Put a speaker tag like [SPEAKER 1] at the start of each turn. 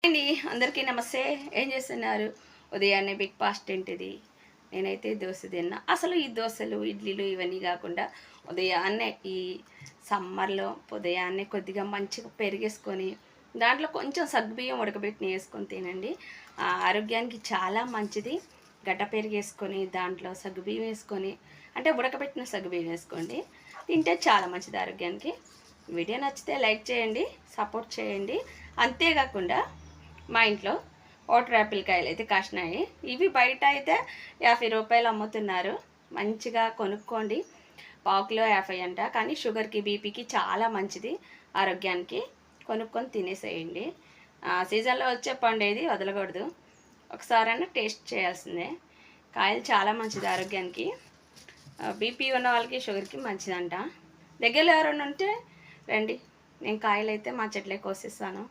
[SPEAKER 1] అండి అందరికీ నమస్తే. ఏం చేస్తున్నారు? ఉదయాన్నే బ్రేక్‌ఫాస్ట్ ఏంటిది? నేనైతే దోస తిన్నా. అసలు ఈ దోసలు, ఇడ్లీలు ఇవన్నీ కాకుండా ఉదయాన్నే ఈ సమ్మర్‌లో ఉదయాన్నే కొద్దిగా మంచిగా పెరుగేసుకొని, దాంట్లో కొంచెం సగ్గుబియ్యం ఉడకబెట్టినయి ఏసుకొని తినండి. ఆరోగ్యానికి చాలా మంచిది. గడ్డ పెరుగేసుకొని, దాంట్లో సగ్గుబియ్యం ఏసుకొని, అంటే ఉడకబెట్టిన సగ్గుబియ్యం ఏసుకోండి. తింటే చాలా మంచిది ఆరోగ్యానికి. వీడియో నచ్చితే లైక్ చేయండి, సపోర్ట్ చేయండి. అంతేకాకుండా మా ఇంట్లో వాటర్ యాపిల్ కాయలు అయితే కాసినాయి. ఇవి బయట అయితే రూ. 50 అమ్ముతున్నారు. మంచిగా కొనుక్కోండి. పావు కిలో 50 అంట. కానీ షుగర్కి, బీపీకి చాలా మంచిది ఆరోగ్యానికి. కొనుక్కొని తినేసేయండి. సీజన్లో వచ్చే పండు ఏది వదలకూడదు. ఒకసారైనా టేస్ట్ చేయాల్సిందే. కాయలు చాలా మంచిది ఆరోగ్యానికి. బీపీ ఉన్న వాళ్ళకి, షుగర్కి మంచిదంట. దగ్గరలో ఎవరైనా ఉంటే రండి, నేను కాయలు అయితే మా చెట్లే కోసిస్తాను.